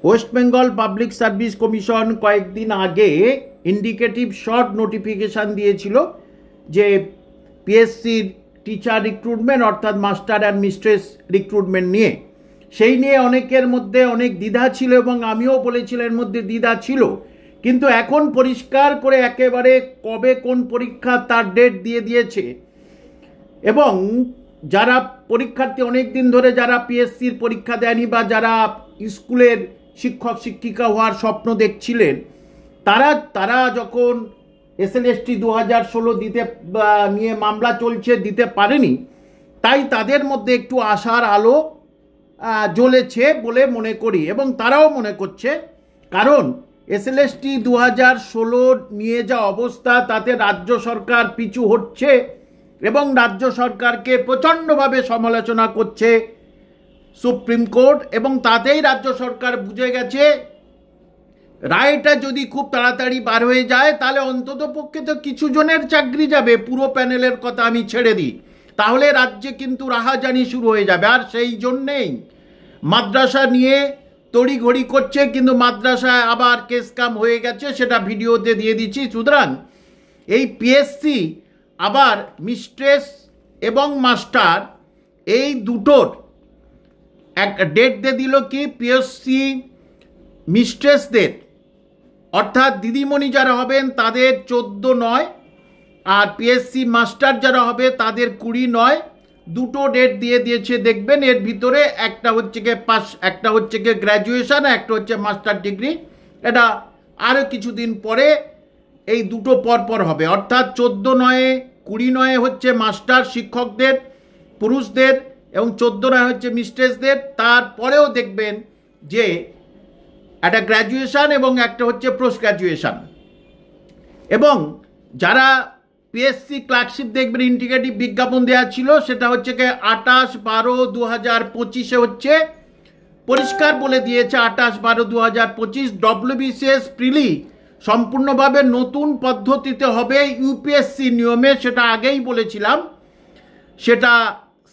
West Bengal public service commission কয়েকদিন আগে indicative short notification দিয়েছিল যে পিএসসির টিচার রিক্রুটমেন্ট অর্থাৎ মাস্টার অ্যান্ড মিস্ট্রেস রিক্রুটমেন্ট নিয়ে। সেই নিয়ে অনেকের মধ্যে অনেক দ্বিধা ছিল এবং আমিও বলেছিলাম এর মধ্যে দ্বিধা ছিল, কিন্তু এখন পরিষ্কার করে একেবারে কবে কোন পরীক্ষা তার ডেট দিয়ে দিয়েছে। এবং যারা পরীক্ষার্থী অনেক দিন ধরে যারা পিএসসির পরীক্ষা দেয়নি বা যারা স্কুলের শিক্ষক শিক্ষিকা হওয়ার স্বপ্ন দেখছিলেন, তারা যখন এসএলএসটি 2016 দিতে নিয়ে মামলা চলছে দিতে পারেনি, তাই তাদের মধ্যে একটু আশার আলো জ্বলেছে বলে মনে করি এবং তারাও মনে করছে। কারণ এসএলএসটি 2016 নিয়ে যা অবস্থা তাতে রাজ্য সরকার পিছু হচ্ছে এবং রাজ্য সরকারকে প্রচণ্ডভাবে সমালোচনা করছে সুপ্রিম কোর্ট, এবং তাতেই রাজ্য সরকার বুঝে গেছে রায়টা যদি খুব তাড়াতাড়ি বার হয়ে যায় তাহলে অন্তত পক্ষে তো কিছু জনের চাকরি যাবে, পুরো প্যানেলের কথা আমি ছেড়ে দিই, তাহলে রাজ্যে কিন্তু রাহাজানি শুরু হয়ে যাবে। আর সেই জন্যেই মাদ্রাসা নিয়ে তড়িঘড়ি করছে, কিন্তু মাদ্রাসায় আবার কেস কাম হয়ে গেছে, সেটা ভিডিওতে দিয়ে দিচ্ছি। সুতরাং এই পিএসসি আবার মিস্ট্রেস এবং মাস্টার এই দুটোর এক ডেট দিয়ে দিল কি পিএসসি মিস্ট্রেসদের অর্থাৎ দিদিমণি যারা হবেন তাদের 14/9 আর পিএসসি মাস্টার যারা হবে তাদের 20/9, দুটো ডেট দিয়ে দিয়েছে। দেখবেন এর ভিতরে একটা হচ্ছে গিয়ে পাস, একটা হচ্ছে গিয়ে গ্র্যাজুয়েশন, একটা হচ্ছে মাস্টার ডিগ্রি। এটা আরও কিছুদিন পরে এই দুটো পরপর হবে, অর্থাৎ 14/9 20/9 হচ্ছে মাস্টার শিক্ষকদের পুরুষদের এবং 14/9 হচ্ছে মিস্ট্রেসদের। তারপরেও দেখবেন যে একটা গ্র্যাজুয়েশন এবং একটা হচ্ছে পোস্ট গ্র্যাজুয়েশন। এবং যারা পিএসসি ক্লার্কশিপ দেখবেন ইন্ডিকেটিভ বিজ্ঞাপন দেওয়া ছিল, সেটা হচ্ছে কি 28/12/2025 হচ্ছে পরিষ্কার বলে দিয়েছে 28/12/2025 ডব্লিউবিসিএস প্রিলি সম্পূর্ণভাবে নতুন পদ্ধতিতে হবে ইউপিএসসি নিয়মে, সেটা আগেই বলেছিলাম, সেটা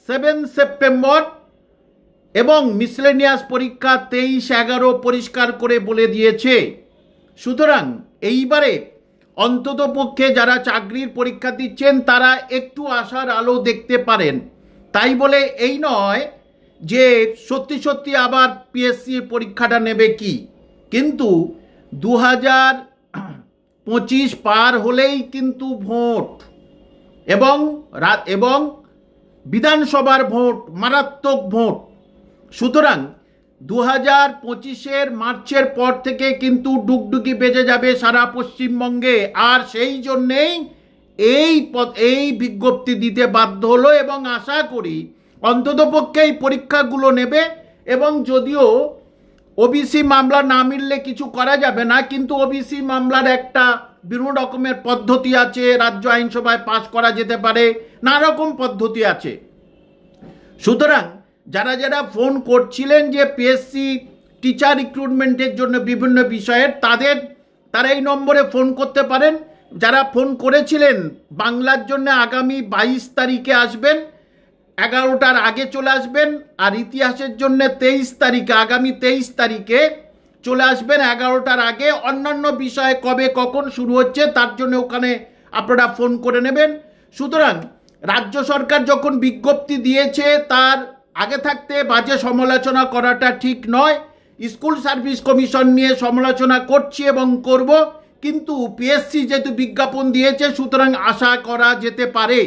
7 সেপ্টেম্বর, এবং মিসলেনিয়াস পরীক্ষা 23/11 পরিষ্কার করে বলে দিয়েছে। সুতরাং এইবারে অন্তত পক্ষে যারা চাকরির পরীক্ষা দিচ্ছেন তারা একটু আশার আলো দেখতে পারেন। তাই বলে এই নয় যে সত্যি সত্যি আবার পিএসসির পরীক্ষাটা নেবে কি, কিন্তু 2025 পার হলেই কিন্তু ভোট এবং বিধানসভার ভোট, মারাত্মক ভোট। সুতরাং 2025 মার্চের পর থেকে কিন্তু ডুগডুগি বেজে যাবে সারা পশ্চিমবঙ্গে। আর সেই জন্যেই এই বিজ্ঞপ্তি দিতে বাধ্য হলো এবং আশা করি অন্ততপক্ষে এই পরীক্ষাগুলো নেবে। এবং যদিও ওবিসি মামলা না মিললে কিছু করা যাবে না, কিন্তু ওবিসি মামলার একটা বিভিন্ন রকমের পদ্ধতি আছে, রাজ্য আইনসভায় পাশ করা যেতে পারে, নানা রকম পদ্ধতি আছে। সুতরাং যারা ফোন করছিলেন যে পিএসসি টিচার রিক্রুটমেন্টের জন্য বিভিন্ন বিষয়ের, তারা এই নম্বরে ফোন করতে পারেন। যারা ফোন করেছিলেন বাংলার জন্য আগামী 22 তারিখে আসবেন, 11টার আগে চলে আসবেন, আর ইতিহাসের জন্য 23 তারিখে, আগামী 23 তারিখে চলে আসবেন 11টার আগে। অন্যান্য বিষয়ে কবে কখন শুরু হচ্ছে তার জন্য ওখানে আপনারা ফোন করে নেবেন। সুতরাং রাজ্য সরকার যখন বিজ্ঞপ্তি দিয়েছে তার আগে থাকতে বাজে সমালোচনা করাটা ঠিক নয়। স্কুল সার্ভিস কমিশন নিয়ে সমালোচনা করছি এবং করব, কিন্তু পিএসসি যেহেতু বিজ্ঞাপন দিয়েছে সুতরাং আশা করা যেতে পারে।